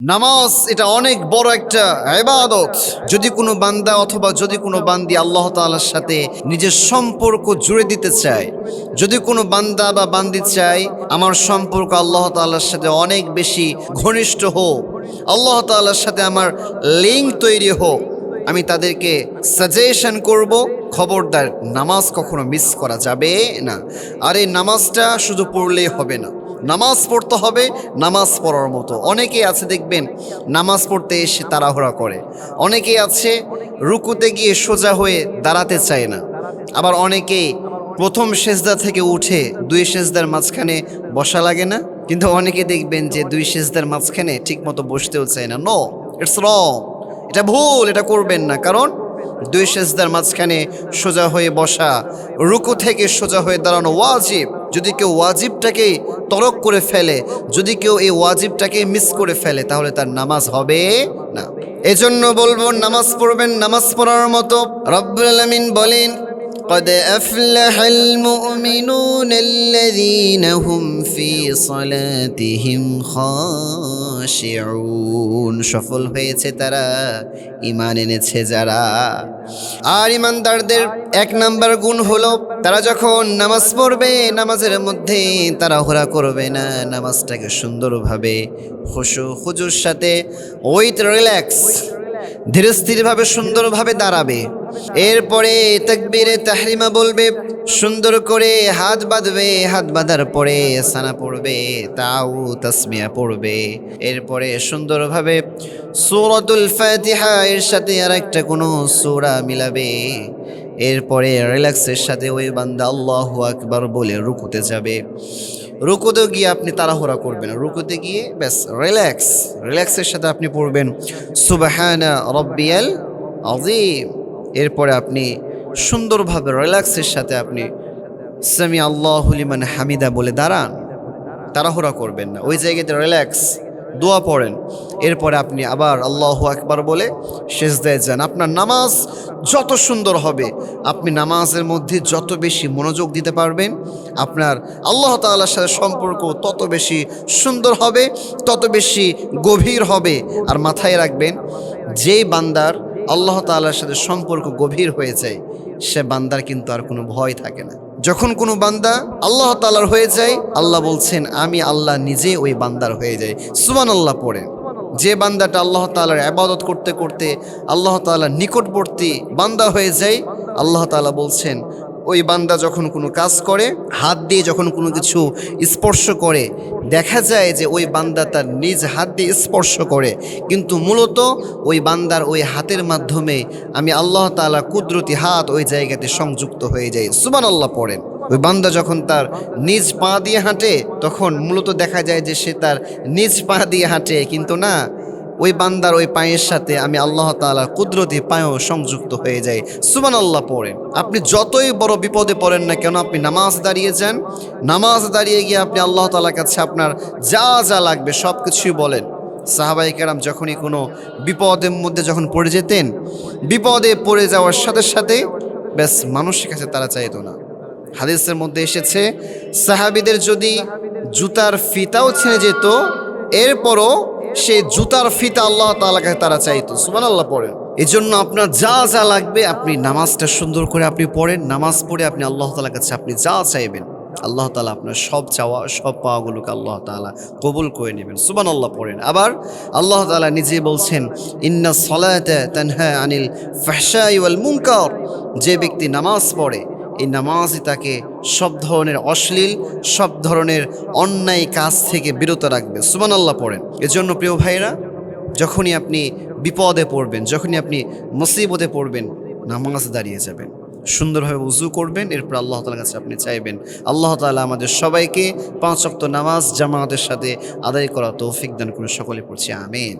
নামাজ এটা অনেক বড় একটা ইবাদত। যদি কোনো বান্দা অথবা যদি কোনো বান্দি আল্লাহ তাআলার সাথে নিজের সম্পর্ক জুড়ে দিতে চায়, যদি কোনো বান্দা বা বান্দি চায় আমার সম্পর্ক আল্লাহ তাআলার সাথে অনেক বেশি ঘনিষ্ঠ হোক, আল্লাহ তাআলার সাথে আমার লিঙ্ক তৈরি হোক, আমি তাদেরকে সাজেশন করব, খবরদার নামাজ কখনো মিস করা যাবে না। আর এই নামাজটা শুধু পড়লেই হবে না, নামাজ পড়তে হবে নামাজ পড়ার মতো। অনেকেই আছে দেখবেন নামাজ পড়তে এসে তাড়াহুড়া করে, অনেকেই আছে রুকুতে গিয়ে সোজা হয়ে দাঁড়াতে চায় না, আবার অনেকেই প্রথম সেজদা থেকে উঠে দুই সেজদার মাঝখানে বসা লাগে না, কিন্তু অনেকে দেখবেন যে দুই সেজদার মাঝখানে ঠিকমতো বসতেও চায় না। নো, ইটস রং, এটা ভুল, এটা করবেন না। কারণ দুই সেজদার মাঝখানে সোজা হয়ে বসা, রুকু থেকে সোজা হয়ে দাঁড়ানো ওয়াজিব। যদি কেউ ওয়াজিবটাকে তরক করে ফেলে, যদি কেউ এই ওয়াজিবটাকে মিস করে ফেলে, তাহলে তার নামাজ হবে না। এজন্য বলবো নামাজ পড়বেন নামাজ পড়ার মতো। রব্বুল আলামিন বলেন, قد أفلح المؤمنون الذين هم في صلاتهم خاشعون। সফল হয়েছে তারা, ঈমান এনেছে যারা। আর ঈমানদারদের এক নাম্বার গুণ হলো তারা যখন নামাজ পড়বে নামাজের মধ্যে তাড়াহুড়া করবে না, নামাজটাকে সুন্দরভাবে খুশু খুজুর সাথে উইথ রিল্যাক্স ধীরে স্থিরভাবে সুন্দরভাবে দাঁড়াবে। এরপরে তাকবীরে তাহরিমা বলবে, সুন্দর করে হাত বাঁধবে, হাত বাঁধার পরে সানা পড়বে, তাও তাসমিয়া পড়বে। এরপরে সুন্দরভাবে সূরাতুল ফাতিহা এর সাথে আর একটা কোনো সূরা মিলাবে। এরপরে রিল্যাক্সের সাথে ওই বান্দা আল্লাহু আকবার বলে রুকুতে যাবে। রুকুতে গিয়ে আপনি তাড়াহুড়া করবেন, রুকুতে গিয়ে ব্যাস রিল্যাক্সের সাথে আপনি পড়বেন সুবহানা রাব্বিয়াল আযীম। এরপরে আপনি সুন্দরভাবে রিল্যাক্সের সাথে আপনি সামি আল্লাহু লিমান হামিদা বলে দাঁড়ান, তাড়াহুড়া করবেন না, ওই জায়গাতে রিল্যাক্স দোয়া পড়েন। এরপরে আপনি আবার আল্লাহু আকবার বলে সিজদায় যান। আপনার নামাজ যত সুন্দর হবে, আপনি নামাজের মধ্যে যত বেশি মনোযোগ দিতে পারবেন, আপনার আল্লাহ তাআলার সাথে সম্পর্ক তত বেশি সুন্দর হবে, তত বেশি গভীর হবে। আর মাথায় রাখবেন, যেই বান্দার আল্লাহ তাআলার সাথে সম্পর্ক গভীর হয়ে যায়, সে বান্দার কিন্তু আর কোনো ভয় থাকে না। যখন কোনো বান্দা আল্লাহ তাআলার হয়ে যায়, আল্লাহ বলছেন আমি আল্লাহ নিজে ওই বান্দার হয়ে যাই। সুবহানাল্লাহ পড়ে। যে বান্দাটা আল্লাহ তাআলার ইবাদত করতে করতে আল্লাহ তাআলার নিকটবর্তী বান্দা হয়ে যায়, আল্লাহ তাআলা বলছেন ওই বান্দা যখন কোনো কাজ করে, হাত দিয়ে যখন কোনো কিছু স্পর্শ করে, দেখা যায় যে ওই বান্দা তার নিজ হাত দিয়ে স্পর্শ করে, কিন্তু মূলত ওই বান্দার ওই হাতের মাধ্যমে আমি আল্লাহ তাআলা কুদরতি হাত ওই জায়গাতে সংযুক্ত হয়ে যায়। সুবহানাল্লাহ পড়েন। ওই বান্দা যখন তার নিজ পা দিয়ে হাঁটে, তখন মূলত দেখা যায় যে সে তার নিজ পা দিয়ে হাঁটে, কিন্তু না, ওই বান্দার ওই পায়ের সাথে আমি আল্লাহ তাআলা কুদরতি পায়েও সংযুক্ত হয়ে যাই। সুবহানাল্লাহ পড়েন। আপনি যতই বড় বিপদে পড়েন না কেন, আপনি নামাজ দাঁড়িয়ে যান, নামাজ দাঁড়িয়ে গিয়ে আপনি আল্লাহ তাআলার কাছে আপনার যা যা লাগবে সব কিছুই বলেন। সাহাবায়ে কেরাম যখনই কোনো বিপদের মধ্যে যখন পড়ে যেতেন, বিপদে পড়ে যাওয়ার সাথে সাথে ব্যাস মানুষের কাছে তারা চাইতো না। হাদিসের মধ্যে এসেছে, সাহাবীদের যদি জুতার ফিতাও ছিঁড়ে যেত, এরপরও সেই জুতার ফিতা আল্লাহ তাআলার কাছে তারা চাইতো। সুবহানাল্লাহ পড়েন। এই জন্য আপনার যা যা লাগবে আপনি নামাজটা সুন্দর করে আপনি পড়েন, নামাজ পড়ে আপনি আল্লাহ তাআলার কাছে আপনি যা চাইবেন, আল্লাহ তাআলা আপনার সব চাওয়া সব পাওয়াগুলোকে আল্লাহ তাআলা কবুল করে নেবেন। সুবহানাল্লাহ পড়েন। আবার আল্লাহ তাআলা নিজেই বলছেন, ইন্নাস সালাতা তানহা আনিল ফাহশাই ওয়াল মুনকার। যে ব্যক্তি নামাজ পড়ে, এই নামাজই তাকে সব ধরনের অশ্লীল, সব ধরনের অন্যায় কাজ থেকে বিরত রাখবে। সুবহানাল্লাহ পড়েন। এজন্য প্রিয় ভাইরা, যখনই আপনি বিপদে পড়বেন, যখনই আপনি মুসিবতে পড়বেন, নামাজ দাঁড়িয়ে যাবেন, সুন্দরভাবে উযু করবেন, এরপর আল্লাহ তাআলার কাছে আপনি চাইবেন। আল্লাহ তাআলা আমাদের সবাইকে 5 ওয়াক্ত নামাজ জামাতের সাথে আদায় করা তৌফিক দান করুন। সকলে পড়ছি আমিন।